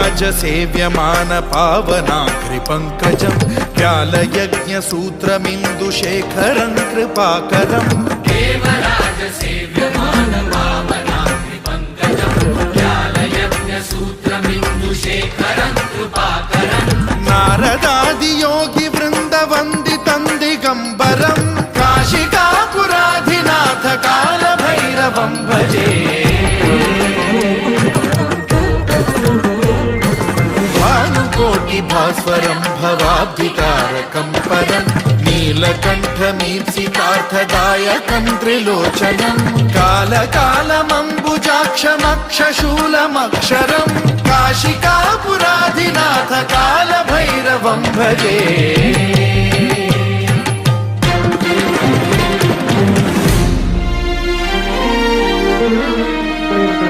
देवराज सेव्यमान पावनाग्रिपङ्कजं व्यालयज्ञसूत्रमिन्दुशेखरं कृपाकरं देवराज सेव्यमान पावनाग्रिपङ्कजं व्यालयज्ञसूत्रमिन्दुशेखरं कृपाकरं नारदादियोगिवृन्दवन्दितं दिगम्बरं काशिकापुराधिनाथ कालभैरवं भजे भास्वरं भवाब्धितारकं परं नीलकण्ठमीप्सितार्थदायकं त्रिलोचनं कालकालमम्बुजाक्षमक्षशूलमक्षरं काशिकापुराधिनाथ कालभैरवं भजे।